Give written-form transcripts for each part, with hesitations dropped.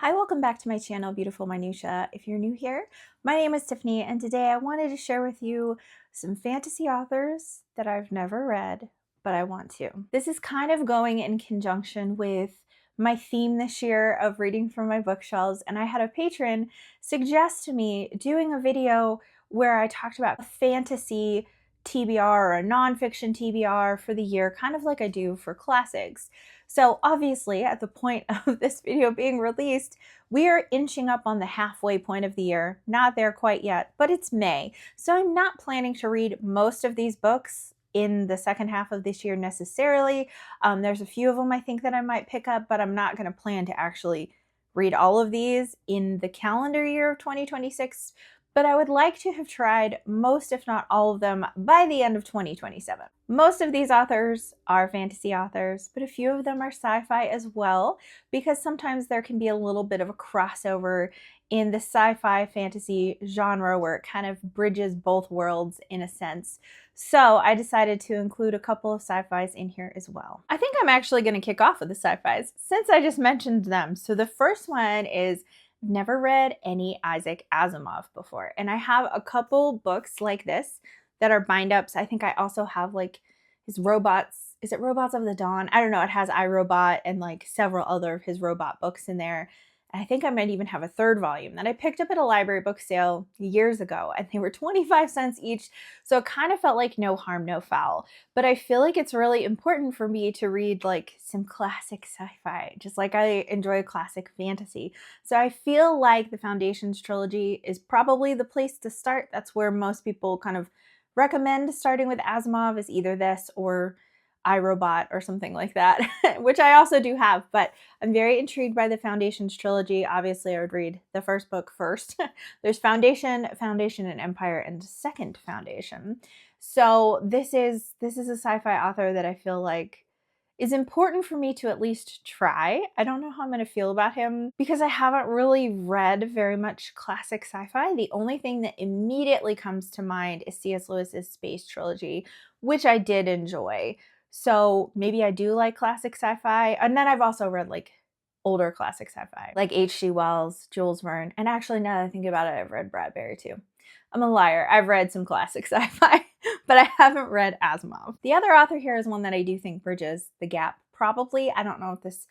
Hi, welcome back to my channel, Beautiful Minutia. If you're new here, my name is Tiffany, and today I wanted to share with you some fantasy authors that I've never read, but I want to. This is kind of going in conjunction with my theme this year of reading from my bookshelves, and I had a patron suggest to me doing a video where I talked about a fantasy TBR or a nonfiction TBR for the year, kind of like I do for classics. So obviously, at the point of this video being released, we are inching up on the halfway point of the year. Not there quite yet, but it's May. So I'm not planning to read most of these books in the second half of this year necessarily. There's a few of them I think that I might pick up, but I'm not going to plan to actually read all of these in the calendar year of 2026. But I would like to have tried most, if not all of them, by the end of 2027. Most of these authors are fantasy authors, but a few of them are sci-fi as well, because sometimes there can be a little bit of a crossover in the sci-fi fantasy genre where it kind of bridges both worlds in a sense. So I decided to include a couple of sci-fis in here as well. I think I'm actually going to kick off with the sci-fis since I just mentioned them. So the first one is never read any Isaac Asimov before, and I have a couple books like this that are bind-ups. I think I also have like his robots. Is it Robots of the Dawn? I don't know. It has iRobot and like several other of his robot books in there. And I think I might even have a third volume that I picked up at a library book sale years ago, and they were 25 cents each. So it kind of felt like no harm, no foul. But I feel like it's really important for me to read like some classic sci-fi, just like I enjoy classic fantasy. So I feel like the Foundations trilogy is probably the place to start. That's where most people kind of recommend starting with Asimov, is either this or iRobot or something like that, which I also do have, but I'm very intrigued by the Foundations trilogy. Obviously, I would read the first book first. There's Foundation, Foundation and Empire, and Second Foundation. So this is a sci-fi author that I feel like is important for me to at least try. I don't know how I'm going to feel about him because I haven't really read very much classic sci-fi. The only thing that immediately comes to mind is C.S. Lewis's Space Trilogy, which I did enjoy. So maybe I do like classic sci-fi. And then I've also read like older classic sci-fi, like H.G. Wells, Jules Verne. And actually, now that I think about it, I've read Bradbury too. I'm a liar. I've read some classic sci-fi, but I haven't read Asimov. The other author here is one that I do think bridges the gap, probably. I don't know if this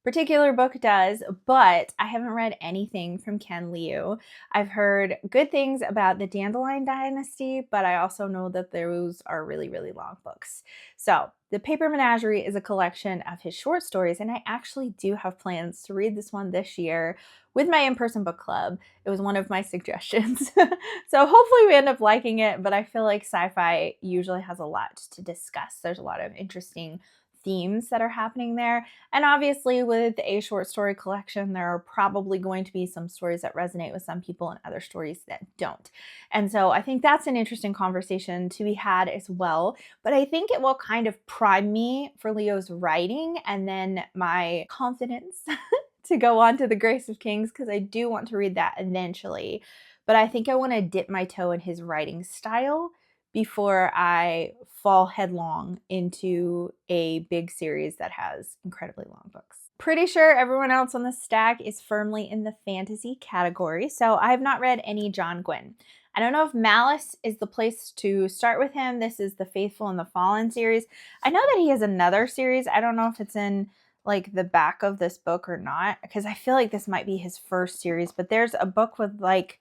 particular book does, but I haven't read anything from Ken Liu. I've heard good things about the Dandelion Dynasty, but I also know that those are really, really long books. So The Paper Menagerie is a collection of his short stories, and I actually do have plans to read this one this year with my in-person book club. It was one of my suggestions. So hopefully we end up liking it, but I feel like sci-fi usually has a lot to discuss. There's a lot of interesting themes that are happening there. And obviously with a short story collection, there are probably going to be some stories that resonate with some people and other stories that don't. And so I think that's an interesting conversation to be had as well. But I think it will kind of prime me for Leo's writing and then my confidence to go on to The Grace of Kings, because I do want to read that eventually. But I think I want to dip my toe in his writing style before I fall headlong into a big series that has incredibly long books. Pretty sure everyone else on the stack is firmly in the fantasy category, so I have not read any John Gwynne. I don't know if Malice is the place to start with him. This is the Faithful and the Fallen series. I know that he has another series. I don't know if it's in like the back of this book or not, because I feel like this might be his first series, but there's a book with like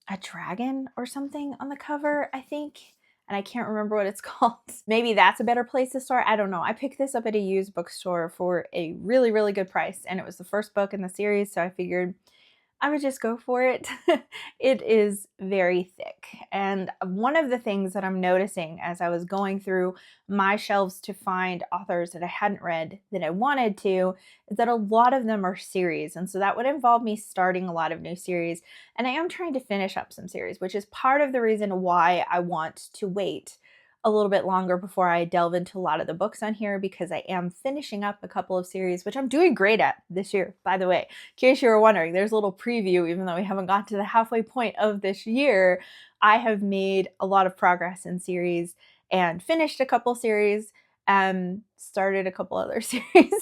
a dragon or something on the cover, I think, and I can't remember what it's called. Maybe that's a better place to start. I don't know. I picked this up at a used bookstore for a really, really good price, and it was the first book in the series, so I figured I would just go for it. It is very thick. And one of the things that I'm noticing as I was going through my shelves to find authors that I hadn't read that I wanted to is that a lot of them are series. And so that would involve me starting a lot of new series. And I am trying to finish up some series, which is part of the reason why I want to wait a little bit longer before I delve into a lot of the books on here, because I am finishing up a couple of series, which I'm doing great at this year, by the way. In case you were wondering, there's a little preview, even though we haven't got to the halfway point of this year. I have made a lot of progress in series and finished a couple series started a couple other series.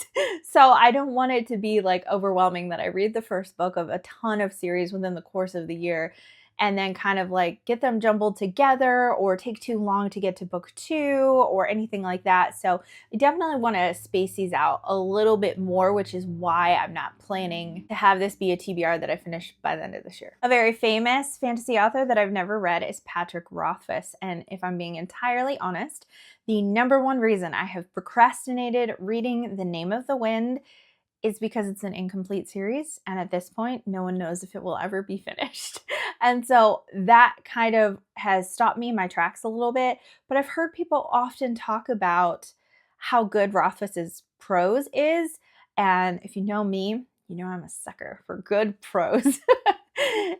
So I don't want it to be like overwhelming that I read the first book of a ton of series within the course of the year and then kind of like get them jumbled together or take too long to get to book 2 or anything like that. So I definitely want to space these out a little bit more, which is why I'm not planning to have this be a TBR that I finish by the end of this year. A very famous fantasy author that I've never read is Patrick Rothfuss, and if I'm being entirely honest, the number one reason I have procrastinated reading The Name of the Wind is because it's an incomplete series, and at this point, no one knows if it will ever be finished. And so that kind of has stopped me in my tracks a little bit, but I've heard people often talk about how good Rothfuss's prose is, and if you know me, you know I'm a sucker for good prose.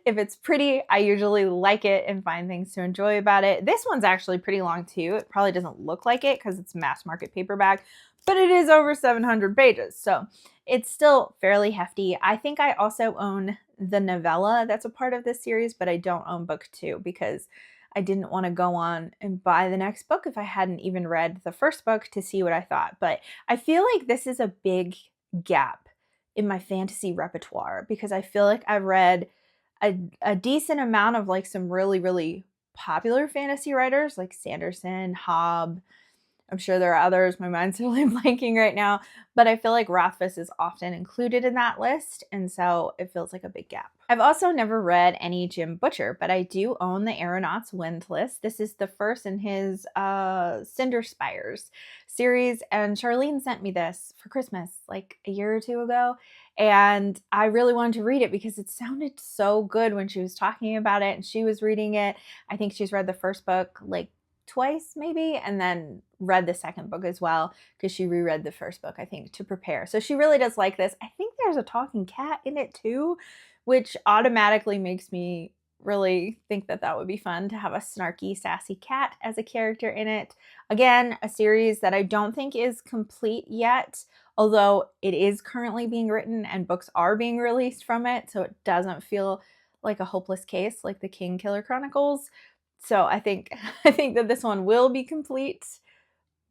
If it's pretty, I usually like it and find things to enjoy about it. This one's actually pretty long too. It probably doesn't look like it because it's mass market paperback, but it is over 700 pages. So it's still fairly hefty. I think I also own the novella that's a part of this series, but I don't own book 2 because I didn't want to go on and buy the next book if I hadn't even read the first book to see what I thought. But I feel like this is a big gap in my fantasy repertoire because I feel like I've read a decent amount of like some really, really popular fantasy writers like Sanderson, Hobb. I'm sure there are others. My mind's totally blanking right now, but I feel like Rothfuss is often included in that list, and so it feels like a big gap. I've also never read any Jim Butcher, but I do own the Aeronauts Wind List. This is the first in his Cinder Spires series, and Charlene sent me this for Christmas like a year or two ago, and I really wanted to read it because it sounded so good when she was talking about it, and she was reading it. I think she's read the first book like twice maybe, and then read the second book as well because she reread the first book, I think, to prepare. So she really does like this. I think there's a talking cat in it too, which automatically makes me really think that that would be fun to have a snarky, sassy cat as a character in it. Again, a series that I don't think is complete yet, although it is currently being written and books are being released from it, so it doesn't feel like a hopeless case like the King Killer Chronicles. So I think that this one will be complete,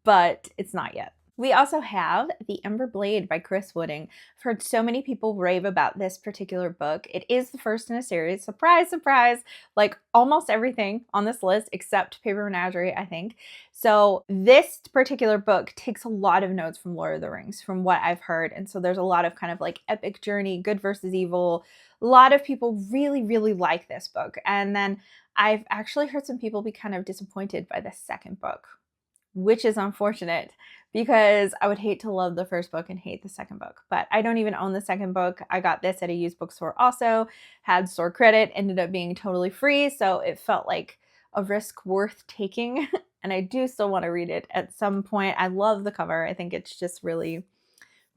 but it's not yet. We also have The Ember Blade by Chris Wooding. I've heard so many people rave about this particular book. It is the first in a series. Surprise, surprise, like almost everything on this list except Paper Menagerie, I think. So this particular book takes a lot of notes from Lord of the Rings, from what I've heard. And so there's a lot of kind of like epic journey, good versus evil. A lot of people really, really like this book. And then I've actually heard some people be kind of disappointed by the second book, which is unfortunate because I would hate to love the first book and hate the second book. But I don't even own the second book. I got this at a used bookstore also, had store credit, ended up being totally free. So it felt like a risk worth taking. And I do still want to read it at some point. I love the cover. I think it's just really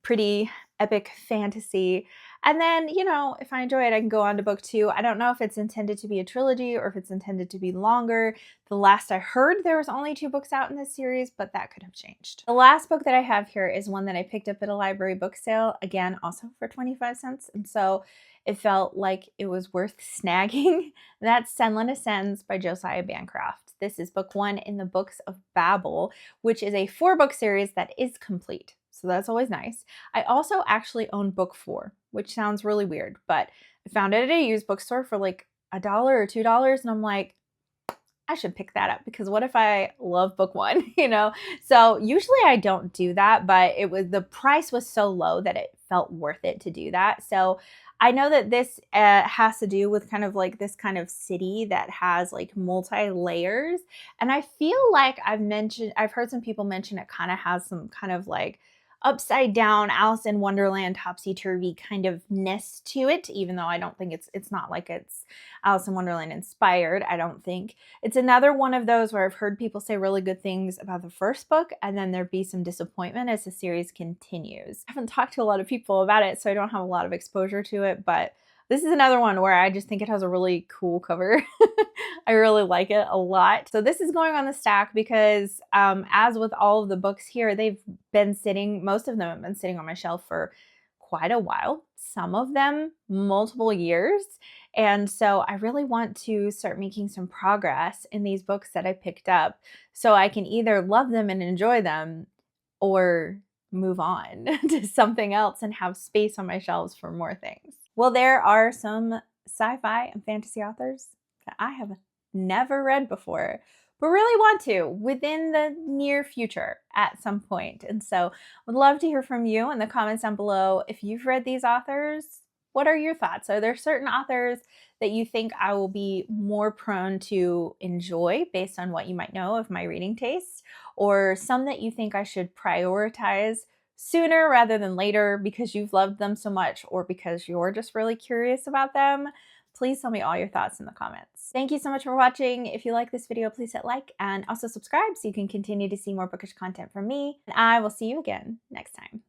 pretty epic fantasy. And then, you know, if I enjoy it, I can go on to book 2. I don't know if it's intended to be a trilogy or if it's intended to be longer. The last I heard, there was only 2 books out in this series, but that could have changed. The last book that I have here is one that I picked up at a library book sale, again, also for 25 cents. And so it felt like it was worth snagging. That's Senlin Ascends by Josiah Bancroft. This is book 1 in the Books of Babel, which is a 4-book series that is complete. So that's always nice. I also actually own book 4, which sounds really weird, but I found it at a used bookstore for like $1 or $2, and I'm like, I should pick that up because what if I love book 1, you know? So usually I don't do that, but the price was so low that it felt worth it to do that. So I know that this has to do with kind of like this kind of city that has like multi-layers. And I feel like I've heard some people mention it kind of has some kind of like upside down Alice in Wonderland topsy-turvy kind of ness to it, even though I don't think it's not like it's Alice in Wonderland inspired. I don't think. It's another one of those where I've heard people say really good things about the first book and then there be some disappointment as the series continues. I haven't talked to a lot of people about it, so I don't have a lot of exposure to it, but this is another one where I just think it has a really cool cover. I really like it a lot. So this is going on the stack because as with all of the books here, most of them have been sitting on my shelf for quite a while. Some of them multiple years. And so I really want to start making some progress in these books that I picked up so I can either love them and enjoy them or move on to something else and have space on my shelves for more things. Well, there are some sci-fi and fantasy authors that I have never read before, but really want to within the near future at some point. And so would love to hear from you in the comments down below. If you've read these authors, what are your thoughts? Are there certain authors that you think I will be more prone to enjoy based on what you might know of my reading taste? Or some that you think I should prioritize sooner rather than later because you've loved them so much or because you're just really curious about them? Please tell me all your thoughts in the comments. Thank you so much for watching. If you like this video, please hit like and also subscribe so you can continue to see more bookish content from me. And I will see you again next time.